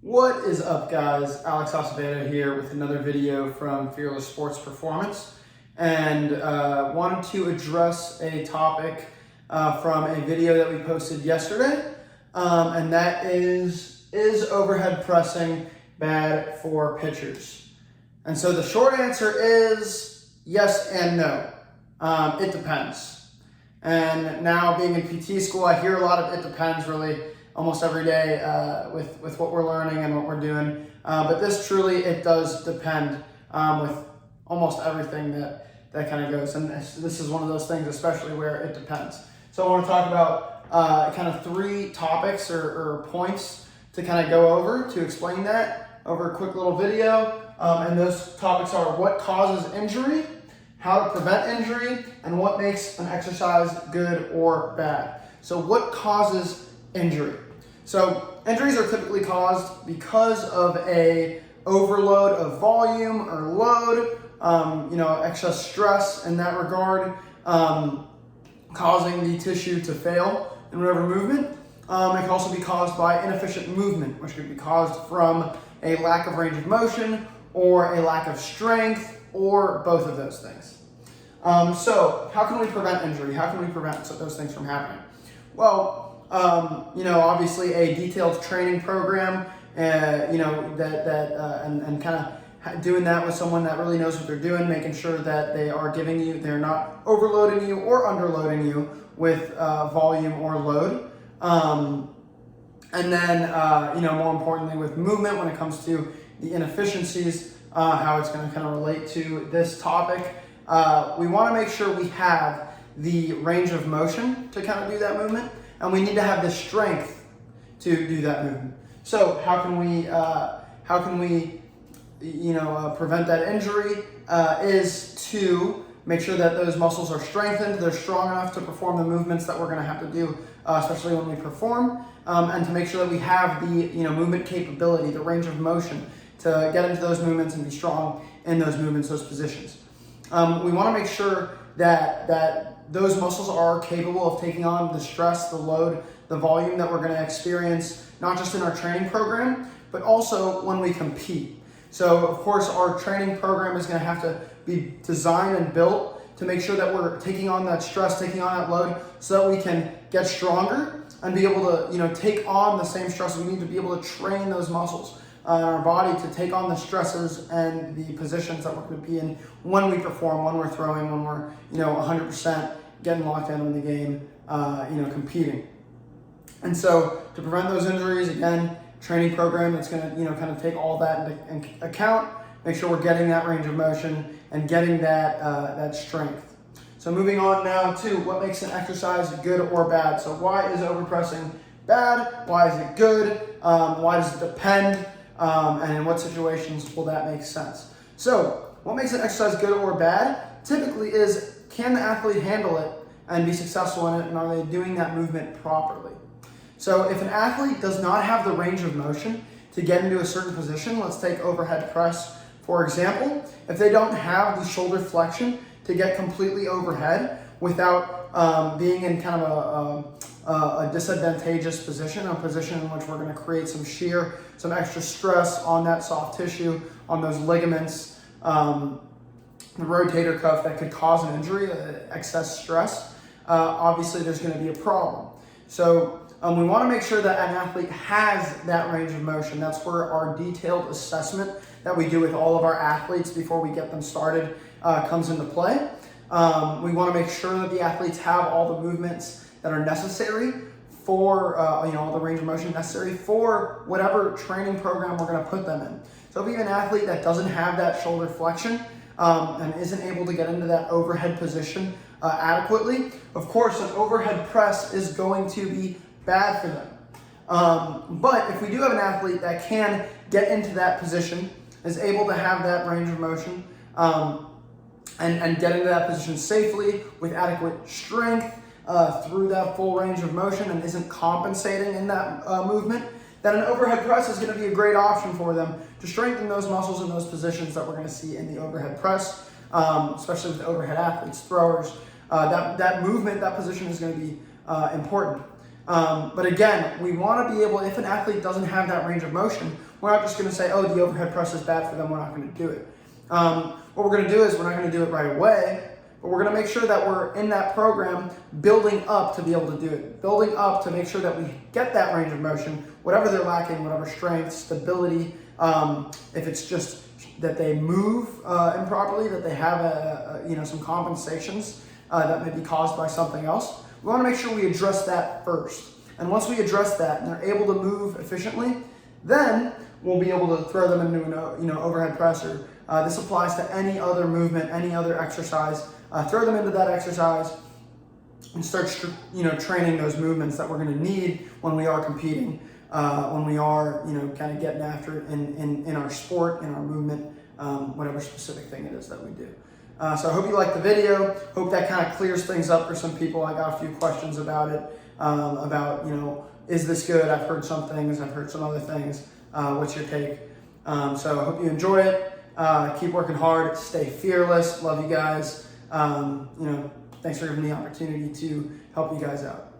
What is up, guys? Alex Acevedo here with another video from Fearless Sports Performance, and wanted to address a topic from a video that we posted yesterday, and that is overhead pressing bad for pitchers? And so the short answer is yes and no. It depends. And now being in PT school, I hear a lot of it depends really almost every day with what we're learning and what we're doing. But this truly, it does depend with almost everything that kind of goes. And this is one of those things, especially where it depends. So I want to talk about kind of three topics or points to kind of go over to explain that over a quick little video. And those topics are what causes injury, how to prevent injury, and what makes an exercise good or bad. So what causes injury? So injuries are typically caused because of a overload of volume or load, excess stress in that regard, causing the tissue to fail in whatever movement. It can also be caused by inefficient movement, which could be caused from a lack of range of motion or a lack of strength or both of those things. So how can we prevent injury? How can we prevent those things from happening? Well, obviously a detailed training program, and kind of doing that with someone that really knows what they're doing, making sure that they're not overloading you or underloading you with volume or load. And then, more importantly with movement, when it comes to the inefficiencies, how it's going to kind of relate to this topic, we want to make sure we have the range of motion to kind of do that movement. And we need to have the strength to do that movement. So how can we prevent that injury? Is to make sure that those muscles are strengthened, they're strong enough to perform the movements that we're going to have to do, especially when we perform, and to make sure that we have the movement capability, the range of motion to get into those movements and be strong in those movements, those positions. We want to make sure that those muscles are capable of taking on the stress, the load, the volume that we're going to experience, not just in our training program, but also when we compete. So, of course, our training program is going to have to be designed and built to make sure that we're taking on that stress, taking on that load, so that we can get stronger and be able to, take on the same stress. We need to be able to train those muscles in our body to take on the stresses and the positions that we're going to be in when we perform, when we're throwing, when we're 100% getting locked in on the game, competing. And so to prevent those injuries, again, training program that's going to kind of take all that into account, make sure we're getting that range of motion and getting that strength. So moving on now to what makes an exercise good or bad. So why is overpressing bad? Why is it good? Why does it depend? And in what situations will that make sense? So what makes an exercise good or bad typically is, can the athlete handle it and be successful in it, and are they doing that movement properly? So if an athlete does not have the range of motion to get into a certain position, let's take overhead press for example, if they don't have the shoulder flexion to get completely overhead without being in kind of a disadvantageous position, a position in which we're going to create some shear, some extra stress on that soft tissue, on those ligaments, the rotator cuff, that could cause an injury, excess stress, obviously there's going to be a problem. So we want to make sure that an athlete has that range of motion. That's where our detailed assessment that we do with all of our athletes before we get them started comes into play. We want to make sure that the athletes have all the movements that are necessary for, all the range of motion necessary for whatever training program we're going to put them in. So if we have an athlete that doesn't have that shoulder flexion and isn't able to get into that overhead position adequately, of course, an overhead press is going to be bad for them. But if we do have an athlete that can get into that position, is able to have that range of motion, and get into that position safely with adequate strength through that full range of motion, and isn't compensating in that movement, then an overhead press is going to be a great option for them to strengthen those muscles in those positions that we're going to see in the overhead press, especially with the overhead athletes, throwers. That movement, that position is going to be important. But again, we want to be able, if an athlete doesn't have that range of motion, we're not just going to say, oh, the overhead press is bad for them, we're not going to do it. What we're going to do is we're not going to do it right away, but we're going to make sure that we're in that program building up to be able to do it, building up to make sure that we get that range of motion, whatever they're lacking, whatever strength, stability, if it's just that they move improperly, that they have some compensations that may be caused by something else. We want to make sure we address that first. And once we address that and they're able to move efficiently, then we'll be able to throw them into an overhead press. Or this applies to any other movement, any other exercise. Throw them into that exercise and start training those movements that we're going to need when we are competing, when we are kind of getting after it in our sport, in our movement, whatever specific thing it is that we do. So I hope you liked the video. Hope that kind of clears things up for some people. I got a few questions about it, is this good? I've heard some things, I've heard some other things. What's your take? So I hope you enjoy it. Keep working hard, stay fearless. Love you guys. Thanks for giving me the opportunity to help you guys out.